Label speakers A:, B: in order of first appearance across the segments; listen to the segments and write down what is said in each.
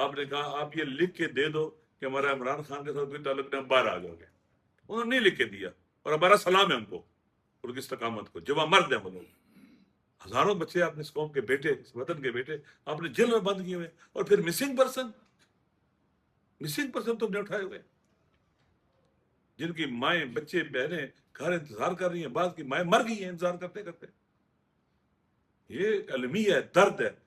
A: आपने कहा आप ये लिख के दे दो कि हमारा इमरान खान के साथ कोई ताल्लुक नहीं, हम बाहर आ जाओगे। उन्होंने नहीं लिख के दिया, और हमारा सलाम है उनको, उनकी इस्तकामत को, जब मर्द हैं वो लोग। हजारों बच्चे आपने इस कौम के बेटे, इस वतन के बेटे आपने जेल में बंद किए हुए, और फिर मिसिंग पर्सन तो हमने उठाए हुए, जिनकी माएं, बच्चे, बहनें घर इंतजार कर रही हैं, बाद की माएं मर गई हैं इंतजार करते करते। ये अलमी है, दर्द है।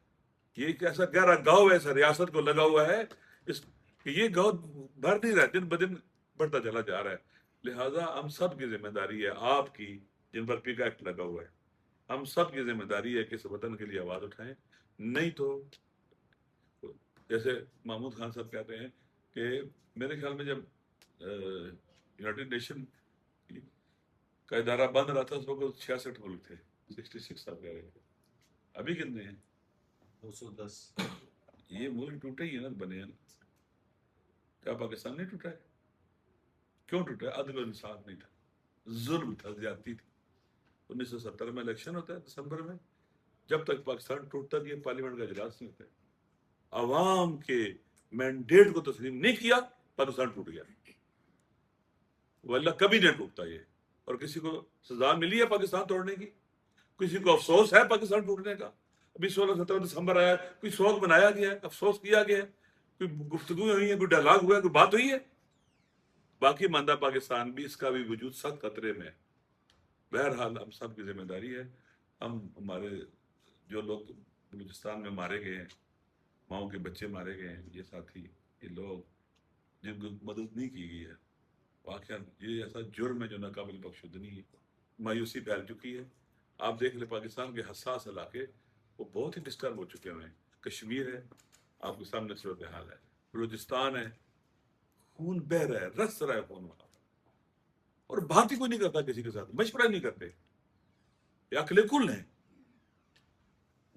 A: ये एक ऐसा गहरा गाँव है, ऐसा रियासत को लगा हुआ है, इस कि ये गाँव भर नहीं रहा, दिन ब दिन बढ़ता चला जा रहा है। लिहाजा हम सब की जिम्मेदारी है, आपकी, जिन पर पिका एक्ट लगा हुआ है, हम सब की जिम्मेदारी है कि इस वतन के लिए आवाज उठाएं। नहीं तो जैसे महमूद खान साहब कहते हैं कि मेरे ख्याल में जब यूनाइटेड नेशन का इदारा बंद रहा था उस वक्त 66 मुल्क थे, 66 साहब कह रहे थे, अभी कितने हैं?
B: 210।
A: ये मुल्क टूटे ही है ना, बने हैं। क्या पाकिस्तान नहीं टूटा है? क्यों टूटा है? अदल और इंसाफ नहीं था, जुल्म था, ज्यादती थी। 1970 में इलेक्शन होता है दिसंबर में, जब तक पाकिस्तान टूटता नहीं है पार्लियामेंट का इजलास नहीं होता। अवाम के मैंडेट को तस्लीम नहीं किया, पाकिस्तान टूट गया। वल्ला कभी नहीं टूटता ये। और किसी को सजा मिली है पाकिस्तान तोड़ने की? किसी को अफसोस है पाकिस्तान टूटने का? अभी 16-17 दिसंबर आया, कोई शोक मनाया गया है, अफसोस किया गया है, कोई गुफ्तगू हुई है, कोई डायलॉग हुआ है, कोई बात हुई है? बाकी मानदा पाकिस्तान भी, इसका भी वजूद सख्त खतरे में है। बहरहाल हम सब की जिम्मेदारी है, हम, हमारे जो लोग बलूचिस्तान में मारे गए हैं, माओ के बच्चे मारे गए हैं, ये साथी, ये लोग जिनको मदद नहीं की गई है, वाकई ये ऐसा जुर्म है जो नाकाबिल बख्शुदनी है। मायूसी फैल चुकी है। आप देख ले पाकिस्तान के हसास इलाके वो बहुत ही डिस्टर्ब हो चुके हैं। कश्मीर है, आपके सामने सूरत हाल है, बलूचिस्तान है, खून बह रहा है, रस रहा है खून वहां, और बात ही कोई नहीं करता किसी के साथ, मशवरा नहीं करते, या अकलेकुल है।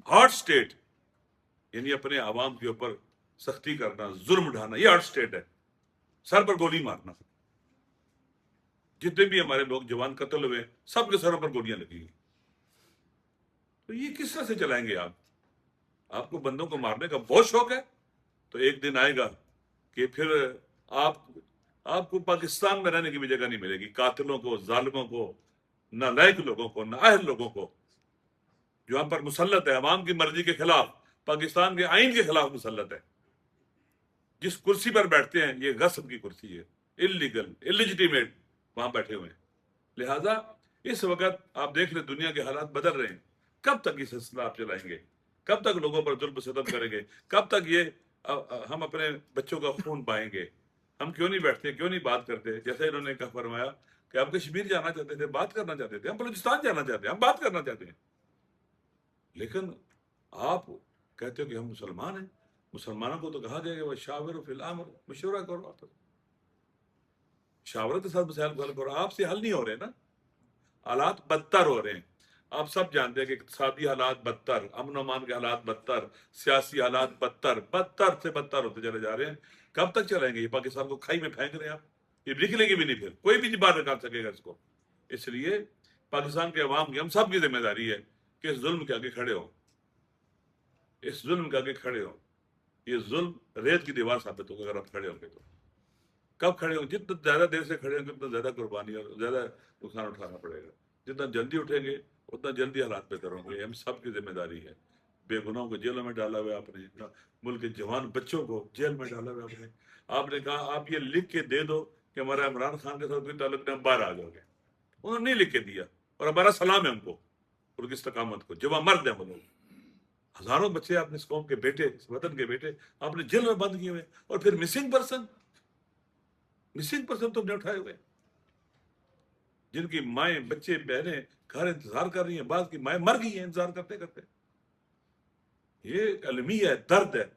A: हार्ड स्टेट, यानी अपने आवाम के ऊपर सख्ती करना, जुर्म उठाना, ये हार्ड स्टेट है। सर पर गोली मारना, जितने भी हमारे लोग जवान कत्ल हुए सबके सरों पर गोलियां लगी। तो ये किस तरह से चलाएंगे आप? आपको बंदों को मारने का बहुत शौक है, तो एक दिन आएगा कि फिर आपको पाकिस्तान में रहने की भी जगह नहीं मिलेगी। कातिलों को, जालिमों को, नालायक लोगों को, नाअहल लोगों को, जो हम पर मुसल्लत है, अवाम की मर्जी के खिलाफ, पाकिस्तान के आइन के खिलाफ मुसल्लत है। जिस कुर्सी पर बैठते हैं ये गस्ब की कुर्सी है, इलीगल, इलिजिटिमेट वहां बैठे हुए हैं। लिहाजा इस वक्त आप देख ले दुनिया के हालात बदल रहे हैं। कब तक इस सिलसिला आप चलाएंगे? कब तक लोगों पर जुल्म सितम करेंगे? कब तक ये हम अपने बच्चों का खून पाएंगे? हम क्यों नहीं बैठते, क्यों नहीं बात करते? जैसे इन्होंने कहा, फरमाया कि आप कश्मीर जाना चाहते थे, बात करना चाहते थे, हम बलूचिस्तान जाना चाहते हैं, हम बात करना चाहते हैं, लेकिन आप कहते हो कि हम मुसलमान हैं। मुसलमानों को तो कहा गया कि वह शावर फिल अम्र, मशवरा करो, आप शावरत के साथ मसाइल को हल करो। आपसे हल नहीं हो रहे ना, हालात बदतर हो रहे हैं। आप सब जानते हैं कि इक्तिसादी हालात बदतर, अमन अमान के हालात बदतर, सियासी हालात बदतर, बदतर से बदतर होते चले जा रहे हैं। कब तक चलेंगे? ये पाकिस्तान को खाई में फेंक रहे हैं आप, ये निकलेगी भी नहीं, फिर कोई भी नहीं बाहर निकाल सकेगा इसको। इसलिए पाकिस्तान के अवाम की, हम सब की जिम्मेदारी है कि इस जुल्म के आगे खड़े हो, इस जुल्म के आगे खड़े हो। ये जुल्म रेत की दीवार साबित होगा अगर आप खड़े होंगे तो। कब खड़े होंगे? जितना ज्यादा देर से खड़े होंगे उतना ज्यादा कुर्बानी और ज्यादा नुकसान उठाना पड़ेगा। जितना जल्दी उठेंगे उतना जल्दी हालात बेहतर होंगे। हम सब की जिम्मेदारी है। बेगुनाहों को जेलों में डाला हुआ आपने, मुल्क के जवान बच्चों को जेल में डाला हुआ आपने। आपने कहा आप ये लिख के दे दो कि हमारा इमरान खान के साथ कोई ताल्लुक नहीं, हम बाहर आ जाओगे। उन्होंने नहीं लिख के दिया, और हमारा सलाम है उनको, उनकी इस्तकामत को, जब मर्द हैं वो लोग। हजारों बच्चे आपने इस कौम के बेटे, इस वतन के बेटे आपने जेल में बंद किए हुए, और फिर मिसिंग पर्सन तो हमने उठाए हुए, जिनकी माएं, बच्चे, बहनें घर इंतजार कर रही हैं, बाद की माएं मर गई हैं इंतजार करते करते। ये अलमी है, दर्द है।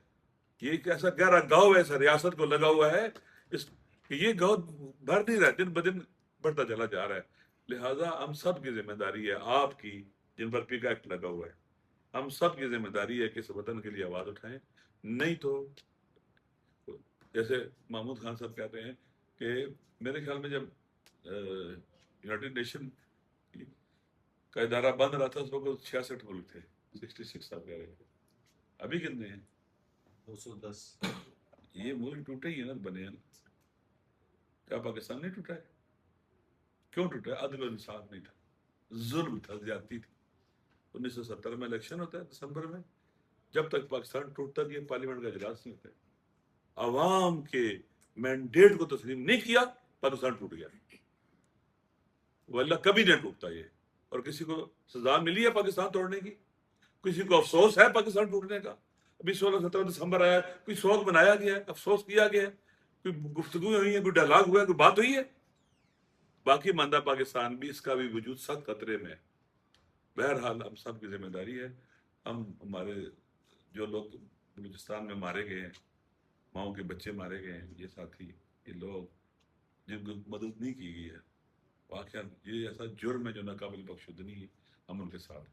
A: ये एक ऐसा गहरा गाँव है, ऐसा रियासत को लगा हुआ है, इस ये गाँव भर नहीं रहा, दिन ब दिन बढ़ता चला जा रहा है। लिहाजा हम सब की जिम्मेदारी है, आपकी, जिन पर पिका एक्ट लगा हुआ है, हम सब की जिम्मेदारी है कि इस वतन के लिए आवाज उठाएं। नहीं तो जैसे महमूद खान साहब कहते हैं कि मेरे ख्याल में जब यूनाइटेड नेशन का इदारा बंद रहा था उस वक्त 66 मुल्क थे, 66 साहब कह रहे थे, अभी कितने हैं?
B: 210।
A: یہ ملک ٹوٹے ہی ہے نا، بنے ہیں نا. کیا پاکستان نہیں ٹوٹا ہے؟ کیوں ٹوٹا ہے؟ عدل و انصاف نہیں تھا، ظلم تھا، زیادتی تھی. 1970 میں الیکشن ہوتا ہے دسمبر میں، جب تک پاکستان ٹوٹتا نہیں ہے پارلیمنٹ کا اجلاس نہیں ہوتا ہے. عوام کے مینڈیٹ کو تسلیم نہیں کیا، پاکستان ٹوٹ گیا. واللہ کبھی نہیں ٹوٹتا یہ. اور کسی کو سزا ملی ہے پاکستان توڑنے کی؟ کسی کو افسوس ہے پاکستان ٹوٹنے کا؟ ابھی 16-17 دسمبر آیا، کوئی شوق منایا گیا ہے، افسوس کیا گیا ہے، کوئی گفتگو ہوئی ہے، کوئی ڈائلاگ ہوا ہے، کوئی بات ہوئی ہے؟ باقی ماندہ پاکستان بھی، اس کا بھی وجود سخت خطرے میں ہے. بہرحال ہم سب کی ذمہ داری ہے، ہمارے جو لوگ بلوچستان میں مارے گئے ہیں، ماؤں کے بچے مارے گئے ہیں، یہ ساتھی، یہ لوگ جن کو مدد نہیں کی گئی ہے، واقعا یہ ایسا جرم ہے جو ناقابل بخشودنی ہے. ہم ان کے ساتھ